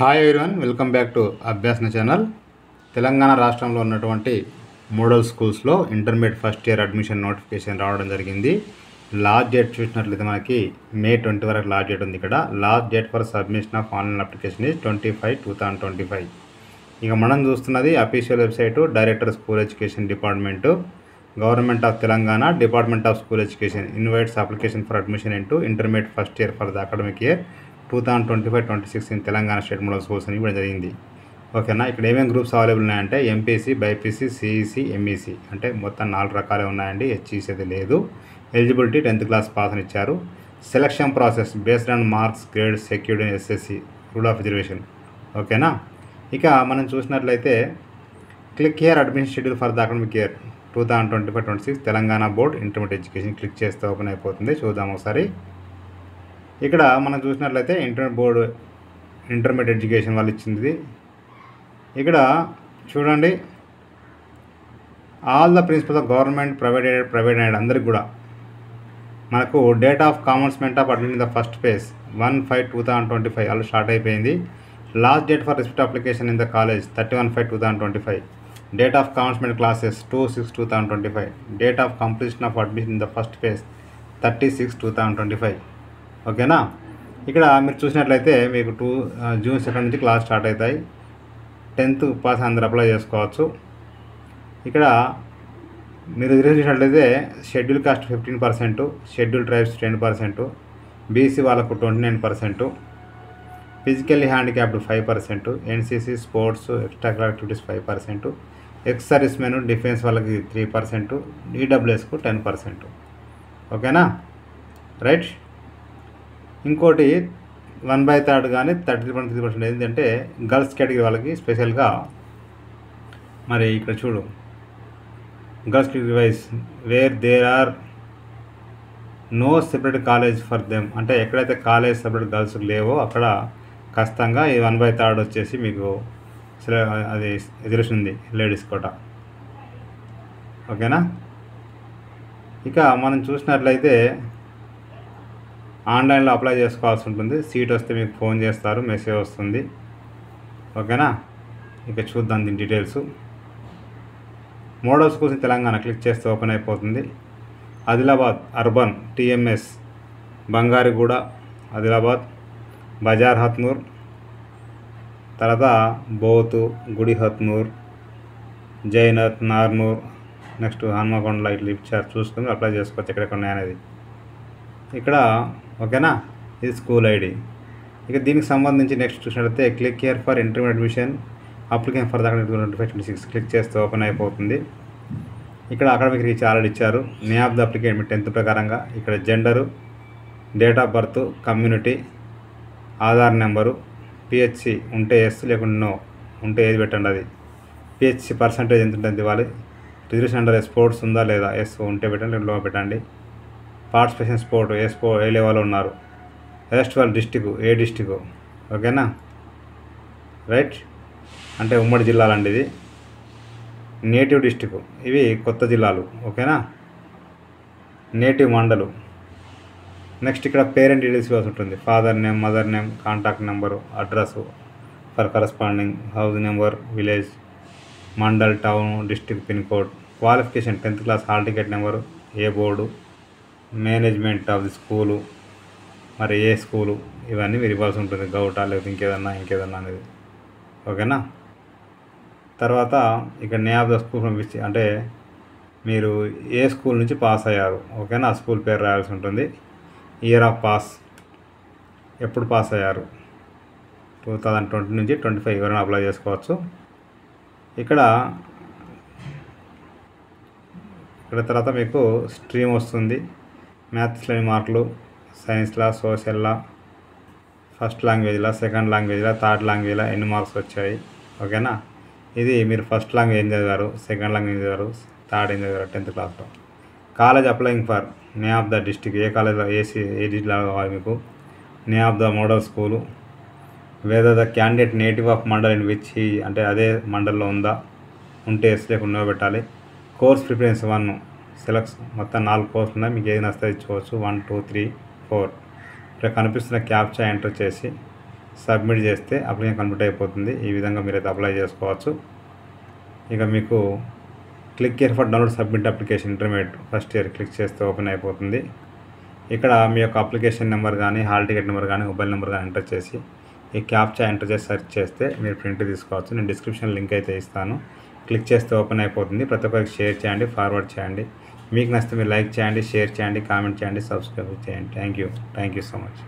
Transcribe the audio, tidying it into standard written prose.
Hi everyone, welcome back to Abhyasana channel. Telangana రాష్ట్రంలో ఉన్నటువంటి model స్కూల్స్లో intermediate first year admission notification రావడం జరిగింది. లాస్ట్ డేట్ చూసినట్లయితే మనకి May 20 వరకు లాస్ట్ డేట్ ఉంది. ఇక్కడ last date for submission of online application is 25/2025. ఇక మనం చూస్తున్నది official website director school education department, government of Telangana, department of school education invites application for admission into intermediate first year for the academic year 2025-26 in Telangana state model schools అని ఇవ్వడం జరిగింది. ఓకేనా. ఇక్కడ ఏమేమి groups available ఉన్నాయంటే ఎంపీసీ, బైపీసీ, సిఈసీ, ఎంఈసీ అంటే మొత్తం 4 రకాలే ఉన్నాయండి. హెచ్ఈసీ అయితే లేదు. ఎలిజిబిలిటీ 10th క్లాస్ పాస్ అని ఇచ్చారు. Selection process based on marks, grades secured in SSC rule of reservation. ఓకేనా. ఇక మనం చూసినట్లయితే click here admission schedule for the academic year 2025-26 Telangana board intermediate education click చేస్తే ఓపెన్ అయిపోతుంది. చూద్దాం ఒకసారి. ఇక్కడ మనం చూసినట్లయితే ఇంటర్మీడియట్ ఎడ్యుకేషన్ వాళ్ళు ఇచ్చింది. ఇక్కడ చూడండి, all the principals of government, private aided అందరికి కూడా మనకు date of commencement of admission the first phase 1/5/2025 అలా స్టార్ట్ అయిపోయింది. Last date for receipt application in the college 31/5/2025. Date of commencement classes 2/6/2025. Date of completion of admission in the first phase 30/6/2025. ఓకేనా. ఇక్కడ మీరు చూసినట్లయితే మీకు June 2 నుంచి class start అవుతాయి. 10th pass అందరూ అప్లై చేసుకోవచ్చు. ఇక్కడ మీరు చూసినట్లయితే schedule caste 15%, schedule tribes 10%, BC వాళ్ళకు 29%, physically handicapped 5%, NCC, sports, extra activities 5%, ex service men, defence వాళ్ళకి 3%, ఈడబ్ల్యూఎస్కు 10%. ఓకేనా. రైట్. ఇంకోటి 1/3 కానీ 30% ఏంటంటే గర్ల్స్ కేటగిరీ వాళ్ళకి స్పెషల్గా మరి ఇక్కడ చూడు, girls category wise where there are no separate college for them అంటే ఎక్కడైతే కాలేజ్ సెపరేట్ గర్ల్స్ లేవో అక్కడ ఖచ్చితంగా ఈ 1/3 వచ్చేసి మీకు అది రిజర్వేషన్ ఉంది లేడీస్ కోట. ఓకేనా. ఇక మనం చూసినట్లయితే ఆన్లైన్లో అప్లై చేసుకోవాల్సి ఉంటుంది. సీట్ వస్తే మీకు ఫోన్ చేస్తారు, మెసేజ్ వస్తుంది. ఓకేనా. ఇక చూద్దాం దీని details. Model schools in Telangana click చేస్తే ఓపెన్ అయిపోతుంది. ఆదిలాబాద్ అర్బన్ టీఎంఎస్, బంగారిగూడ ఆదిలాబాద్, బజార్ హత్నూర్, తర్వాత బోతు, గుడి హత్నూర్, జైనత్, నార్నూర్, నెక్స్ట్ హన్మకొండలో ఇట్లా ఇచ్చారు. చూసుకుని అప్లై చేసుకోవచ్చు ఎక్కడెక్కడ ఉన్నాయనేది ఇక్కడ. ఓకేనా. ఇది స్కూల్ ఐడి. ఇక దీనికి సంబంధించి నెక్స్ట్ చూసినట్లయితే click here for intermediate admission application for the academic 25-26 click చేస్తే ఓపెన్ అయిపోతుంది. ఇక్కడ అకాడమిక్ రీచ్ ఆల్రెడీ ఇచ్చారు. Name of the application 10th ప్రకారంగా ఇక్కడ gender, date of birth, community, Aadhaar number, PHC ఉంటే ఎస్ లేకుంటే నో ఉంటే ఏది పెట్టండి. అది పిహెచ్సి పర్సంటేజ్ ఎంత ఉంటుంది ఇవ్వాలి. రిజర్వేషన్ అండర్ స్పోర్ట్స్ ఉందా లేదా, ఎస్ ఉంటే పెట్టండి, లో పెట్టండి. పార్టిసిపేషన్ స్పోర్ట్ ఏ లెవెల్లో ఉన్నారు. రెస్ట్ వాళ్ళ డిస్టిక్ ఏ డిస్టిక్. ఓకేనా. రైట్. అంటే ఉమ్మడి జిల్లాలండి ఇది. నేటివ్ డిస్టిక్ ఇవి కొత్త జిల్లాలు. ఓకేనా. నేటివ్ మండలు. నెక్స్ట్ ఇక్కడ పేరెంట్ డీటెయిల్స్ ఇవ్వాల్సి ఉంటుంది. Father name, mother name, contact number, address for corresponding, house number, village, mandal, town, district, pin code, qualification 10th class, hall ticket number, A board, management of the school, మరి ఏ school, ఇవన్నీ మీరు ఇవ్వాల్సి ఉంటుంది. గౌటా లేకపోతే ఇంకేదన్నా అనేది. ఓకేనా. తర్వాత ఇక్కడ నేమ్ ఆఫ్ ద స్కూల్ పంపించి అంటే మీరు ఏ స్కూల్ నుంచి పాస్ అయ్యారు. ఓకేనా. ఆ స్కూల్ పేరు రాయాల్సి ఉంటుంది. ఇయర్ ఆఫ్ పాస్, ఎప్పుడు పాస్ అయ్యారు, 2020 నుంచి 25 ఎవరైనా అప్లై చేసుకోవచ్చు. ఇక్కడ తర్వాత మీకు స్ట్రీమ్ వస్తుంది. మ్యాథ్స్లోని మార్కులు, సైన్స్లా, సోషల్లా, ఫస్ట్ లాంగ్వేజ్లా, సెకండ్ లాంగ్వేజ్లా, థర్డ్ లాంగ్వేజ్లా ఎన్ని మార్క్స్ వచ్చాయి. ఓకేనా. ఇది మీరు ఫస్ట్ లాంగ్వేజ్ ఏం చదివారు, సెకండ్ లాంగ్వేజ్ చదివారు, థర్డ్ ఏం చదివారు 10th క్లాస్లో. College applying for name of the district, ఏ కాలేజ్లో ఏ జిల్లా కావాలి మీకు. Name of the model school, whether the candidate native of mandal in which అంటే అదే మండల్లో ఉందా, ఉంటే ఎస్ లేకుండా పెట్టాలి. కోర్స్ ప్రిఫరెన్స్ 1 సెలెక్ట్స్, మొత్తం 4 కోర్సులు ఉన్నాయి. మీకు ఏది నచ్చితే ఇచ్చుకోవచ్చు. 1, 2, 3, 4. ఇక్కడ కనిపిస్తున్న క్యాప్చా ఎంటర్ చేసి సబ్మిట్ చేస్తే అప్లికేషన్ కంప్లీట్ అయిపోతుంది. ఈ విధంగా మీరైతే అప్లై చేసుకోవచ్చు. ఇక మీకు click here for download submit application intermediate first year click చేస్తే ఓపెన్ అయిపోతుంది. ఇక్కడ మీ యొక్క అప్లికేషన్ నెంబర్ కానీ హాల్ టికెట్ నెంబర్ కానీ మొబైల్ నెంబర్ కానీ ఎంటర్ చేసి ఈ క్యాప్చా ఎంటర్ చేసి సెర్చ్ చేస్తే మీరు ప్రింట్ తీసుకోవచ్చు. నేను డిస్క్రిప్షన్ లింక్ అయితే ఇస్తాను. క్లిక్ చేస్తే ఓపెన్ అయిపోతుంది. ప్రతి ఒక్కరికి షేర్ చేయండి, ఫార్వర్డ్ చేయండి. మీకు నచ్చితే మీరు లైక్ చేయండి, షేర్ చేయండి, కామెంట్ చేయండి, సబ్స్క్రైబ్ చేయండి. Thank you so much.